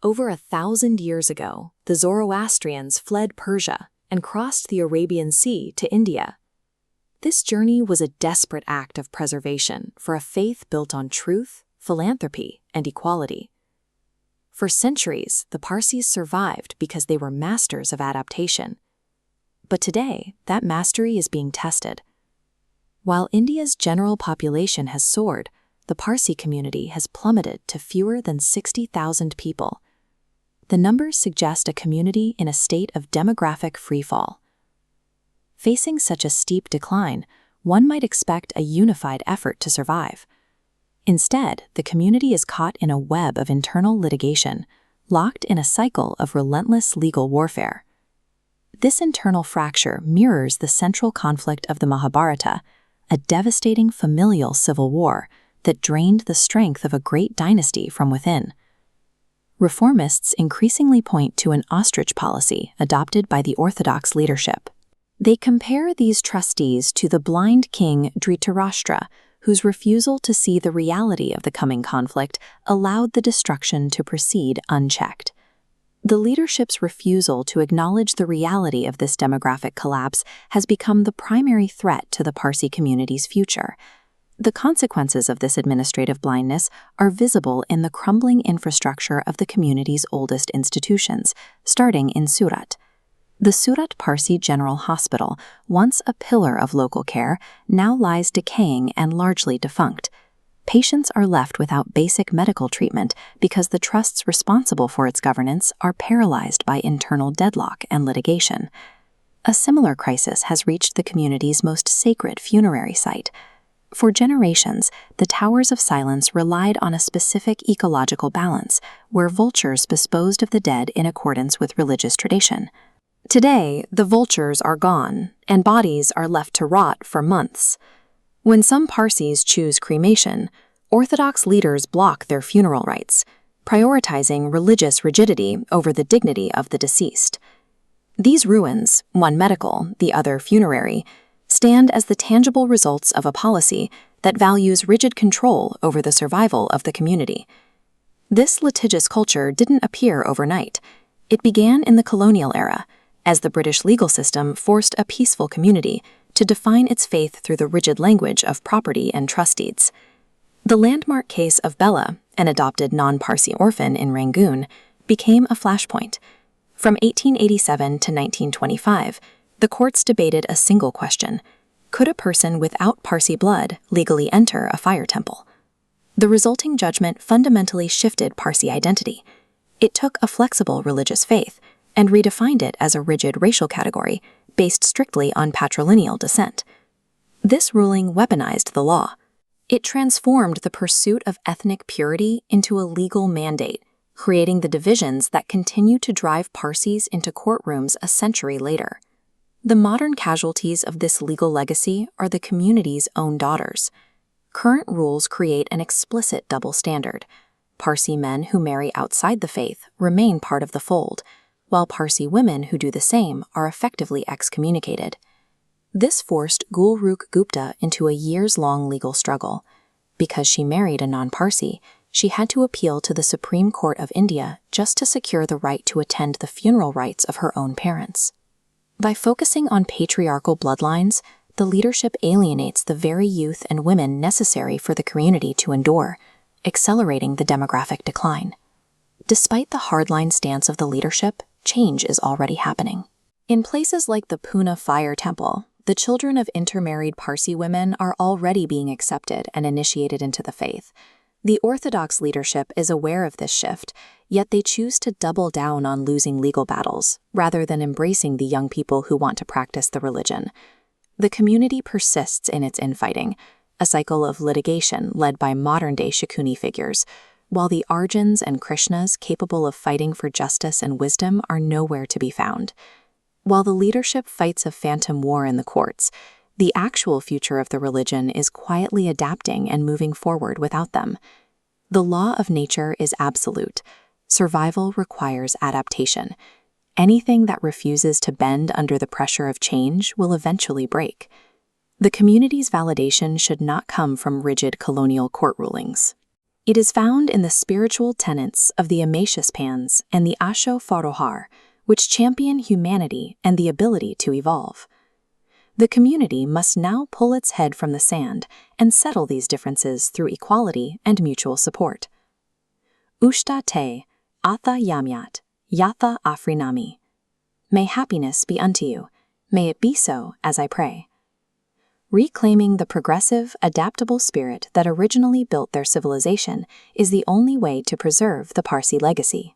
Over 1,000 years ago, the Zoroastrians fled Persia and crossed the Arabian Sea to India. This journey was a desperate act of preservation for a faith built on truth, philanthropy, and equality. For centuries, the Parsis survived because they were masters of adaptation. But today, that mastery is being tested. While India's general population has soared, the Parsi community has plummeted to fewer than 60,000 people. The numbers suggest a community in a state of demographic freefall. Facing such a steep decline, one might expect a unified effort to survive. Instead, the community is caught in a web of internal litigation, locked in a cycle of relentless legal warfare. This internal fracture mirrors the central conflict of the Mahabharata, a devastating familial civil war that drained the strength of a great dynasty from within. Reformists increasingly point to an ostrich policy adopted by the Orthodox leadership. They compare these trustees to the blind king Dhritarashtra, whose refusal to see the reality of the coming conflict allowed the destruction to proceed unchecked. The leadership's refusal to acknowledge the reality of this demographic collapse has become the primary threat to the Parsi community's future. The consequences of this administrative blindness are visible in the crumbling infrastructure of the community's oldest institutions, starting in Surat. The Surat Parsi General Hospital, once a pillar of local care, now lies decaying and largely defunct. Patients are left without basic medical treatment because the trusts responsible for its governance are paralyzed by internal deadlock and litigation. A similar crisis has reached the community's most sacred funerary site. For generations, the Towers of Silence relied on a specific ecological balance, where vultures disposed of the dead in accordance with religious tradition. Today, the vultures are gone, and bodies are left to rot for months. When some Parsis choose cremation, Orthodox leaders block their funeral rites, prioritizing religious rigidity over the dignity of the deceased. These ruins, one medical, the other funerary, stand as the tangible results of a policy that values rigid control over the survival of the community. This litigious culture didn't appear overnight. It began in the colonial era, as the British legal system forced a peaceful community to define its faith through the rigid language of property and trust deeds. The landmark case of Bella, an adopted non-Parsi orphan in Rangoon, became a flashpoint. From 1887 to 1925, the courts debated a single question: could a person without Parsi blood legally enter a fire temple? The resulting judgment fundamentally shifted Parsi identity. It took a flexible religious faith and redefined it as a rigid racial category based strictly on patrilineal descent. This ruling weaponized the law. It transformed the pursuit of ethnic purity into a legal mandate, creating the divisions that continue to drive Parsis into courtrooms a century later. The modern casualties of this legal legacy are the community's own daughters. Current rules create an explicit double standard. Parsi men who marry outside the faith remain part of the fold, while Parsi women who do the same are effectively excommunicated. This forced Gulrukh Gupta into a years-long legal struggle. Because she married a non-Parsi, she had to appeal to the Supreme Court of India just to secure the right to attend the funeral rites of her own parents. By focusing on patriarchal bloodlines, the leadership alienates the very youth and women necessary for the community to endure, accelerating the demographic decline. Despite the hardline stance of the leadership, change is already happening. In places like the Pune Fire Temple, the children of intermarried Parsi women are already being accepted and initiated into the faith. The Orthodox leadership is aware of this shift, yet they choose to double down on losing legal battles, rather than embracing the young people who want to practice the religion. The community persists in its infighting, a cycle of litigation led by modern-day Shakuni figures, while the Arjuns and Krishnas capable of fighting for justice and wisdom are nowhere to be found. While the leadership fights a phantom war in the courts, the actual future of the religion is quietly adapting and moving forward without them. The law of nature is absolute. Survival requires adaptation. Anything that refuses to bend under the pressure of change will eventually break. The community's validation should not come from rigid colonial court rulings. It is found in the spiritual tenets of the Ameshaspands and the Asho Farohar, which champion humanity and the ability to evolve. The community must now pull its head from the sand and settle these differences through equality and mutual support. Ushta te, atha yamyat, yatha afrinami. May happiness be unto you. May it be so as I pray. Reclaiming the progressive, adaptable spirit that originally built their civilization is the only way to preserve the Parsi legacy.